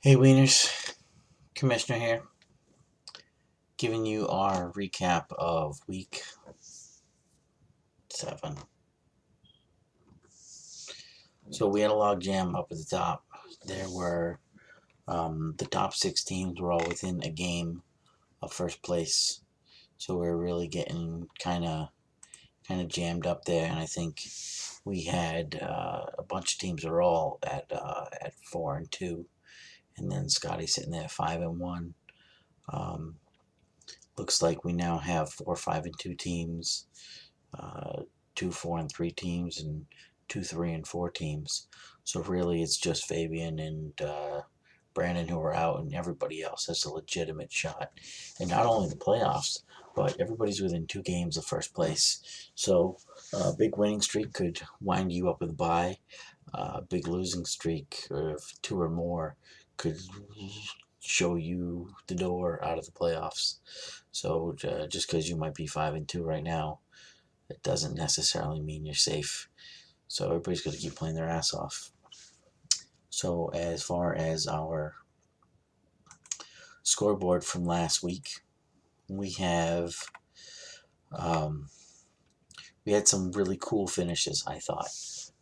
Hey Wieners, Commissioner here, giving you our recap of week 7. So we had a log jam up at the top. There were the top 6 teams were all within a game of first place. So we are really getting kind of jammed up there, and I think we had a bunch of teams that were all at 4-2, and then Scotty sitting there at 5-1. Um, Looks like we now have 4-5-2 teams, uh, 2-4-3 teams, and 2-3-4 teams. So really, it's just Fabian and Brandon who are out, and everybody else has a legitimate shot. And not only the playoffs, but everybody's within 2 games of first place. So a big winning streak could wind you up with a bye. A big losing streak of 2 or more could show you the door out of the playoffs. So just because you might be 5-2 right now, it doesn't necessarily mean you're safe. So everybody's going to keep playing their ass off. So as far as our scoreboard from last week, we have um, we had some really cool finishes. I thought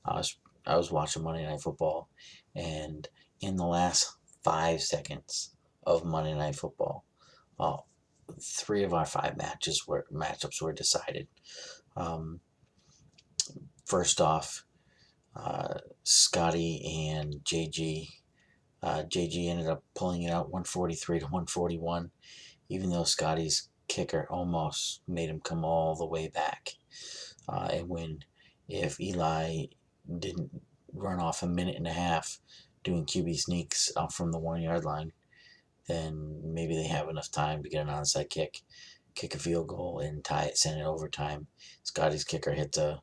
I was I was watching Monday Night Football, and in the last 5 seconds of Monday Night Football, uh, 3 of our 5 matchups were decided. Um, First off, Scotty and JG. JG ended up pulling it out 143 to 141, even though Scotty's kicker almost made him come all the way back. And when if Eli didn't run off a minute and a half doing QB sneaks out from the 1 yard line, then maybe they have enough time to get an onside kick a field goal, and tie it, send it overtime. Scotty's kicker hits a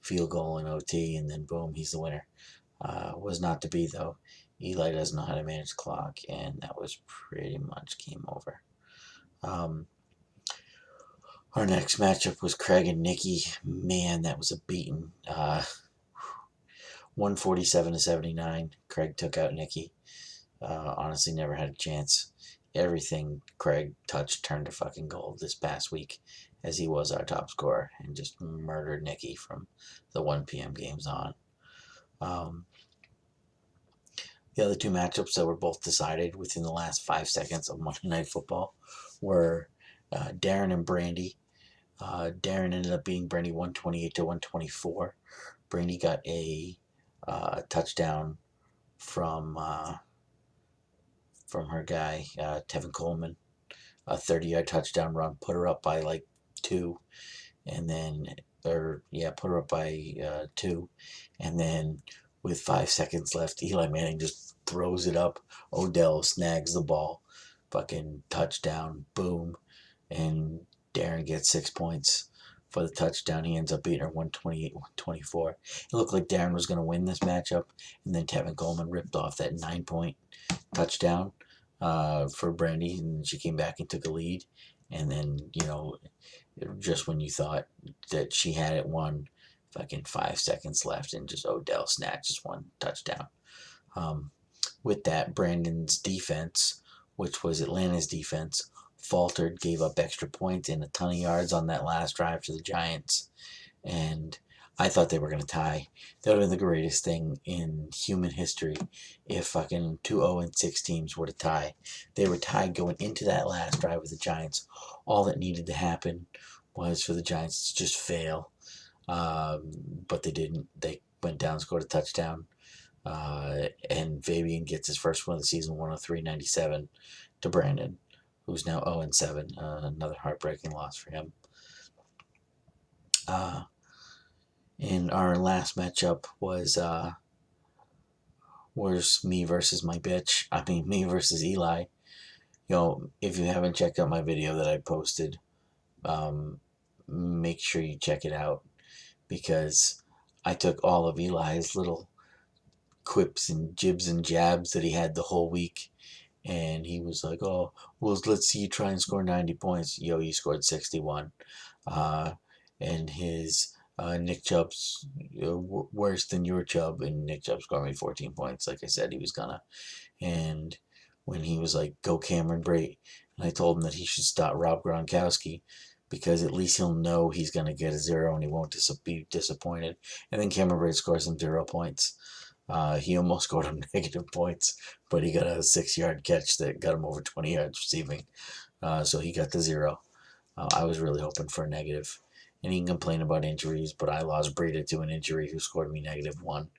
field goal in OT, and then boom, he's the winner. Was not to be, though. Eli doesn't know how to manage the clock, and that was pretty much game over. Our next matchup was Craig and Nikki. Man, that was a beating. 147 to 79. Craig took out Nikki. Honestly, never had a chance. Everything Craig touched turned to fucking gold this past week, as he was our top scorer and just murdered Nikki from the 1 p.m. games on. Um, the other 2 matchups that were both decided within the last 5 seconds of Monday Night Football were Darren and Brandy. Darren ended up beating Brandy 128 to 124. Brandy got a touchdown from her guy Tevin Coleman, a 30-yard touchdown run, put her up by like 2, and then put her up by 2, and then with 5 seconds left, Eli Manning just throws it up. Odell snags the ball, fucking touchdown, boom, and Darren gets 6 points for the touchdown. He ends up beating her 128, 124. It looked like Darren was going to win this matchup, and then Tevin Coleman ripped off that 9-point touchdown for Brandy, and she came back and took a lead. And then, just when you thought that she had it won, fucking 5 seconds left, and just Odell snatches one touchdown. With that, Brandon's defense, which was Atlanta's defense, faltered, gave up extra points and a ton of yards on that last drive to the Giants. And I thought they were going to tie. That would have been the greatest thing in human history if fucking 2-0-6 teams were to tie. They were tied going into that last drive with the Giants. All that needed to happen was for the Giants to just fail. But they didn't. They went down, scored a touchdown. And Fabian gets his first win of the season, 103-97 to Brandon, who's now 0-7. Another heartbreaking loss for him. In our last matchup was me versus my bitch. I mean, me versus Eli. If you haven't checked out my video that I posted, make sure you check it out, because I took all of Eli's little quips and jibs and jabs that he had the whole week, and he was like, "Oh, well, let's see you try and score 90 points." Yo, you scored 61. And his Nick Chubb's worse than your Chubb, and Nick Chubb scored me 14 points, like I said he was gonna. And when he was like, "Go Cameron Brate," and I told him that he should stop Rob Gronkowski because at least he'll know he's going to get a 0 and he won't be disappointed. And then Cameron Brate scores him 0 points. He almost scored him negative points, but he got a 6-yard catch that got him over 20 yards receiving. So he got the 0. I was really hoping for a negative. And he can complain about injuries, but I lost Breida to an injury who scored me -1.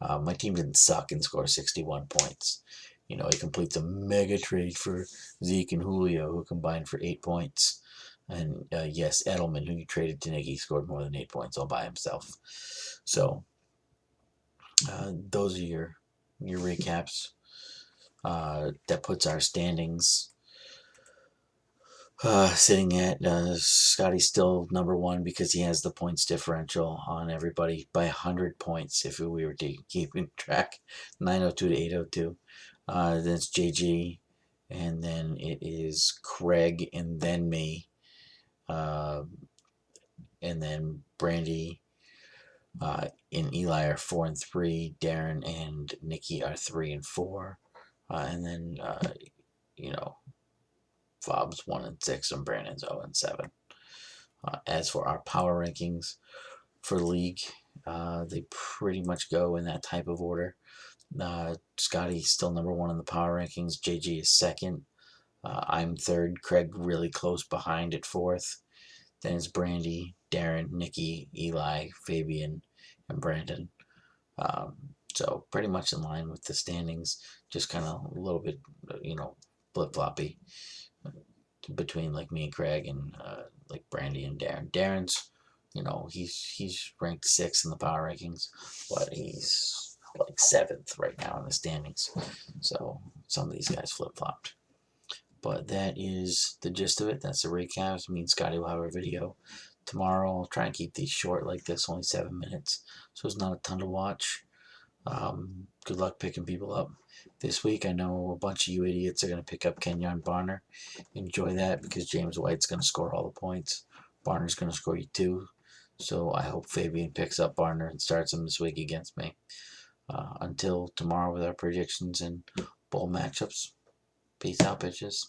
My team didn't suck and score 61 points. You know, he completes a mega trade for Zeke and Julio, who combined for 8 points. And yes, Edelman, who you traded to Nicky, scored more than 8 points all by himself. So those are your recaps. That puts our standings sitting at Scotty's still number 1 because he has the points differential on everybody by 100 points if we were to keep track, 902 to 802. Then it's JG, and then it is Craig, and then me, and then Brandy, and Eli are 4 and 3. Darren and Nikki are 3 and 4, and then you know, Fob's 1 and 6, and Brandon's 0 and 7. As for our power rankings for the league, they pretty much go in that type of order. Scotty's still number 1 in the power rankings. JG is 2nd. I'm 3rd. Craig really close behind at 4th. Then it's Brandy, Darren, Nikki, Eli, Fabian, and Brandon. So pretty much in line with the standings. Just kind of a little bit, flip-floppy between like me and Craig and like Brandy and Darren. Darren's, he's ranked 6th in the power rankings, but he's like 7th right now in the standings. So some of these guys flip-flopped. But that is the gist of it. That's the recaps. Me and Scotty will have our video tomorrow. I'll try and keep these short like this, only 7 minutes, so it's not a ton to watch. Good luck picking people up this week. I know a bunch of you idiots are going to pick up Kenyon Barner. Enjoy that because James White's going to score all the points. Barner's going to score you 2. So I hope Fabian picks up Barner and starts him this week against me. Until tomorrow with our predictions and bowl matchups. Peace out, bitches.